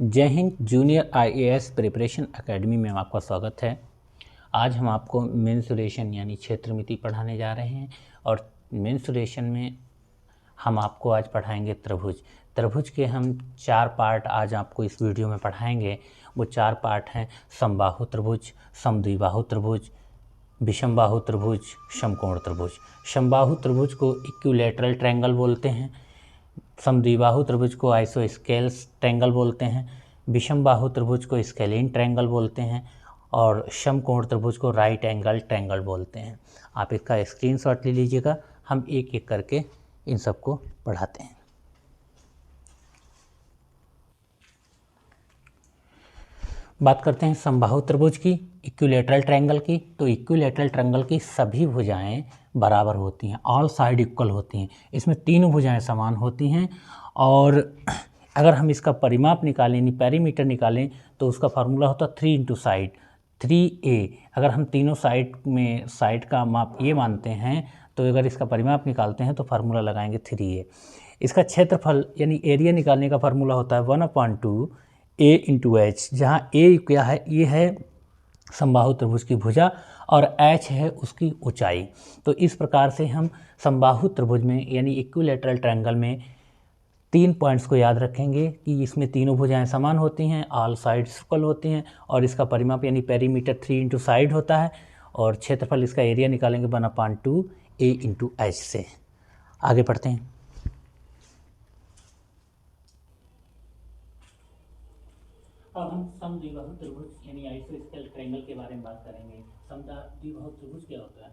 जय Hind. Junior IAS preparation academy में आपका स्वागत है। आज हम आपको मेंसुरेशन यानी क्षेत्रमिति पढ़ाने जा रहे हैं और मेंसुरेशन में हम आपको आज पढ़ाएंगे त्रिभुज। त्रिभुज के हम 4 पार्ट आज आपको इस वीडियो में पढ़ाएंगे। वो 4 पार्ट हैं समबाहु त्रिभुज, समद्विबाहु त्रिभुज, विषमबाहु त्रिभुज, समकोण त्रिभुज। समबाहु त्रिभुज को इक्विलैटरल ट्रायंगल बोलते हैं, समद्विबाहु त्रिभुज को आइसोस्केल्स ट्रायंगल बोलते हैं, विषमबाहु त्रिभुज को स्केलीन ट्रायंगल बोलते हैं और समकोण त्रिभुज को राइट एंगल ट्रायंगल बोलते हैं। आप इसका स्क्रीनशॉट ले लीजिएगा, हम एक एक करके इन सबको पढ़ाते हैं। बात करते हैं समबाहु त्रिभुज की, इक्विलैटरल ट्रायंगल की। तो इक्विलैटरल ट्रायंगल की सभी भुजाएं बराबर होती हैं, ऑल साइड इक्वल होती हैं। इसमें तीनों भुजाएं समान होती हैं और अगर हम इसका परिमाप निकालें यानी पेरीमीटर निकालें तो उसका फार्मूला होता है 3 इंटू साइड 3a। अगर हम तीनों साइड का माप ये मानते हैं तो अगर इसका परिमाप निकालते हैं तो फार्मूला लगाएंगे 3a। इसका क्षेत्रफल यानी एरिया निकालने का फार्मूला होता है 1/2 a इंटू एच, जहाँ a क्या है, ये है समबाहु त्रिभुज की भुजा और h है उसकी ऊंचाई। तो इस प्रकार से हम समबाहु त्रिभुज में यानी इक्विलैटरल ट्रायंगल में 3 पॉइंट्स को याद रखेंगे कि इसमें तीनों भुजाएं समान होती हैं, ऑल साइड्स इक्वल होती हैं और इसका परिमाप यानी पेरीमीटर 3 इंटू साइड होता है और क्षेत्रफल इसका एरिया निकालेंगे 1/2 a इंटू एच से। आगे पढ़ते हैं। अब हम समद्विबाहु त्रिभुज यानी आइसोस्केल ट्रायंगल के बारे में बात करेंगे। समद्विबाहु त्रिभुज क्या होता है?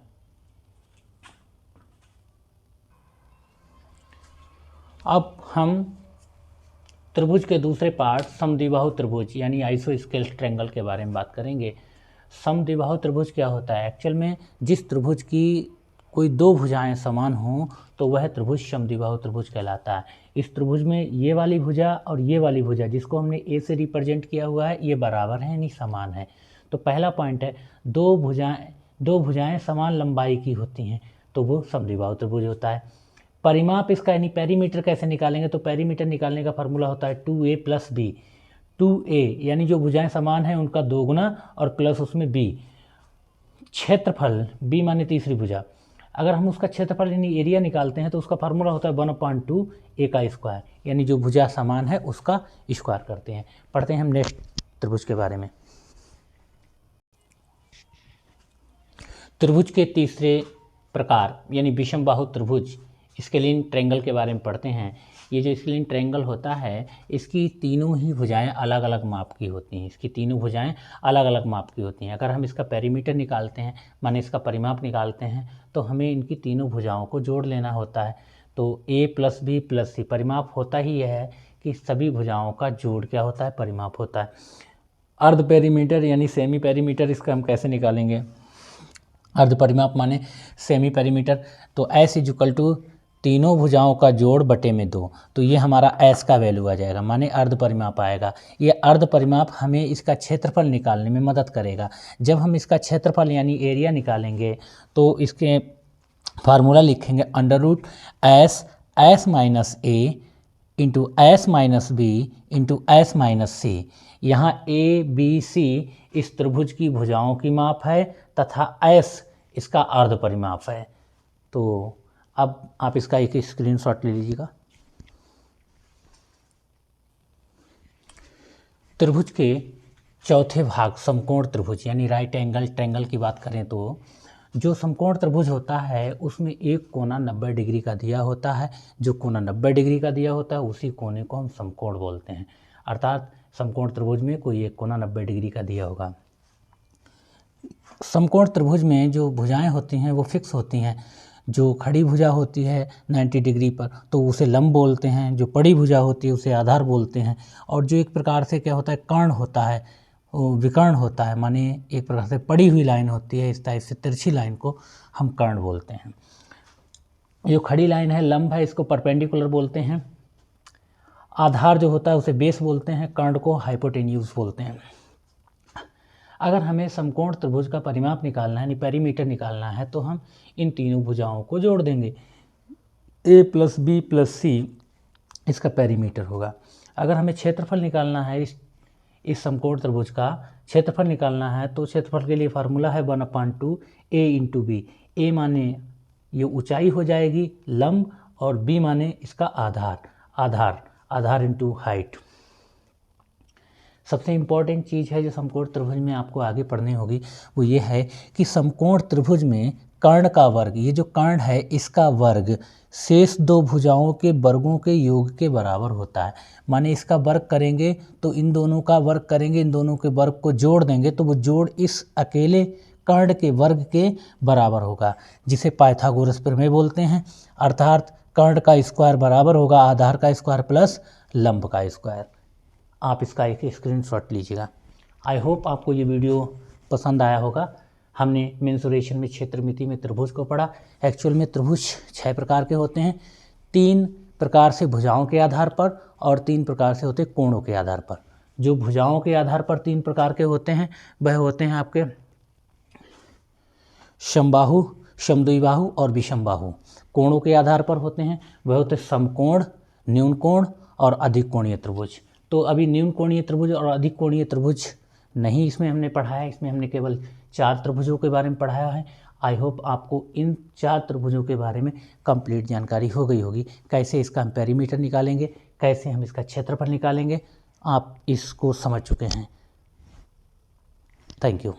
अब हम त्रिभुज के दूसरे पार्ट समद्विबाहु त्रिभुज यानी आइसोस्केल ट्रायंगल के बारे में बात करेंगे। समद्विबाहु त्रिभुज क्या होता है? एक्चुअल में जिस त्रिभुज की कोई 2 भुजाएं समान हों तो वह त्रिभुज समद्विबाहु त्रिभुज कहलाता है। इस त्रिभुज में ये वाली भुजा और ये वाली भुजा जिसको हमने ए से रिप्रेजेंट किया हुआ है ये बराबर है यानी समान है। तो पहला पॉइंट है दो भुजाएं समान लंबाई की होती हैं तो वो समद्विबाहु त्रिभुज होता है। परिमाप इसका यानी पेरीमीटर कैसे निकालेंगे? तो पेरीमीटर निकालने का फार्मूला होता है 2a प्लस b। 2a यानी जो भुजाएं समान हैं उनका 2 गुना और प्लस उसमें b। क्षेत्रफल b माने तीसरी भुजा, अगर हम उसका क्षेत्रफल यानी एरिया निकालते हैं तो उसका फार्मूला होता है 1/2 a का स्क्वायर, यानी जो भुजा समान है उसका स्क्वायर करते हैं। पढ़ते हैं हम नेक्स्ट त्रिभुज के बारे में। त्रिभुज के तीसरे प्रकार यानी विषमबाहु त्रिभुज स्केलीन ट्रायंगल के बारे में पढ़ते हैं। ये जो स्केलीन ट्रायंगल होता है इसकी तीनों ही भुजाएं अलग अलग माप की होती हैं। इसकी तीनों भुजाएं अलग अलग माप की होती हैं। अगर हम इसका पेरीमीटर निकालते हैं माने इसका परिमाप निकालते हैं तो हमें इनकी तीनों भुजाओं को जोड़ लेना होता है। तो a plus b plus c परिमाप होता ही यह है कि सभी भुजाओं का जोड़ क्या होता है? परिमाप होता है। अर्ध पेरीमीटर यानी सेमी पेरीमीटर इसका हम कैसे निकालेंगे? अर्ध परिमाप माने सेमी पेरीमीटर। तो s इक्वल टू तीनों भुजाओं का जोड़ बटे में 2, तो ये हमारा s का वैल्यू आ जाएगा माने अर्ध परिमाप आएगा। ये अर्ध परिमाप हमें इसका क्षेत्रफल निकालने में मदद करेगा। जब हम इसका क्षेत्रफल यानी एरिया निकालेंगे तो इसके फार्मूला लिखेंगे √s minus a into S minus B into S minus C. यहाँ a b c इस त्रिभुज की भुजाओं की माप है तथा s इसका अर्ध परिमाप है। तो अब आप इसका एक स्क्रीनशॉट ले लीजिएगा। त्रिभुज के चौथे भाग समकोण त्रिभुज यानी राइट एंगल ट्रायंगल की बात करें तो जो समकोण त्रिभुज होता है उसमें एक कोना 90 डिग्री का दिया होता है। जो कोना 90 डिग्री का दिया होता है उसी कोने को हम समकोण बोलते हैं। अर्थात समकोण त्रिभुज में कोई एक कोना 90 डिग्री का दिया होगा। समकोण त्रिभुज में जो भुजाएं होती हैं वो फिक्स होती हैं। जो खड़ी भुजा होती है 90 डिग्री पर तो उसे लंब बोलते हैं, जो पड़ी भुजा होती है उसे आधार बोलते हैं और जो एक प्रकार से क्या होता है कर्ण होता है वो विकर्ण होता है, माने एक प्रकार से पड़ी हुई लाइन होती है इस टाइप से तिरछी लाइन को हम कर्ण बोलते हैं। जो खड़ी लाइन है लंब है इसको परपेंडिकुलर बोलते हैं। आधार जो होता है उसे बेस बोलते हैं, कर्ण को हाइपोटेन्यूज बोलते हैं। अगर हमें समकोण त्रिभुज का परिमाप निकालना है यानी पेरीमीटर निकालना है तो हम इन तीनों भुजाओं को जोड़ देंगे। a plus b plus c इसका पेरीमीटर होगा। अगर हमें क्षेत्रफल निकालना है इस समकोण त्रिभुज का क्षेत्रफल निकालना है तो क्षेत्रफल के लिए फार्मूला है 1/2 a इंटू बी। ए माने ये ऊंचाई हो जाएगी लंब, और बी माने इसका आधार इंटू हाइट। सबसे इम्पॉर्टेंट चीज़ है जो समकोण त्रिभुज में आपको आगे पढ़नी होगी वो ये है कि समकोण त्रिभुज में कर्ण का वर्ग, ये जो कर्ण है इसका वर्ग शेष दो भुजाओं के वर्गों के योग के बराबर होता है। माने इसका वर्ग करेंगे तो इन दोनों का वर्ग करेंगे, इन दोनों के वर्ग को जोड़ देंगे तो वो जोड़ इस अकेले कर्ण के वर्ग के बराबर होगा, जिसे पाइथागोरस प्रमेय बोलते हैं। अर्थात कर्ण का स्क्वायर बराबर होगा आधार का स्क्वायर प्लस लंब का स्क्वायर। आप इसका एक स्क्रीनशॉट लीजिएगा। आई होप आपको ये वीडियो पसंद आया होगा। हमने मेंसुरेशन में क्षेत्रमिति में त्रिभुज को पढ़ा। एक्चुअल में त्रिभुज 6 प्रकार के होते हैं, 3 प्रकार से भुजाओं के आधार पर और 3 प्रकार से होते हैं कोणों के आधार पर। जो भुजाओं के आधार पर 3 प्रकार के होते हैं वह होते हैं आपके समबाहु, समद्विबाहु और विषमबाहु। कोणों के आधार पर होते हैं वह होते हैं समकोण, न्यून कोण और अधिक कोणीय त्रिभुज। तो अभी न्यून कोणीय त्रिभुज और अधिक कोणीय त्रिभुज नहीं इसमें हमने पढ़ाया है, इसमें हमने केवल 4 त्रिभुजों के बारे में पढ़ाया है। आई होप आपको इन 4 त्रिभुजों के बारे में कंप्लीट जानकारी हो गई होगी। कैसे इसका हम पेरीमीटर निकालेंगे, कैसे हम इसका क्षेत्रफल निकालेंगे, आप इसको समझ चुके हैं। Thank you.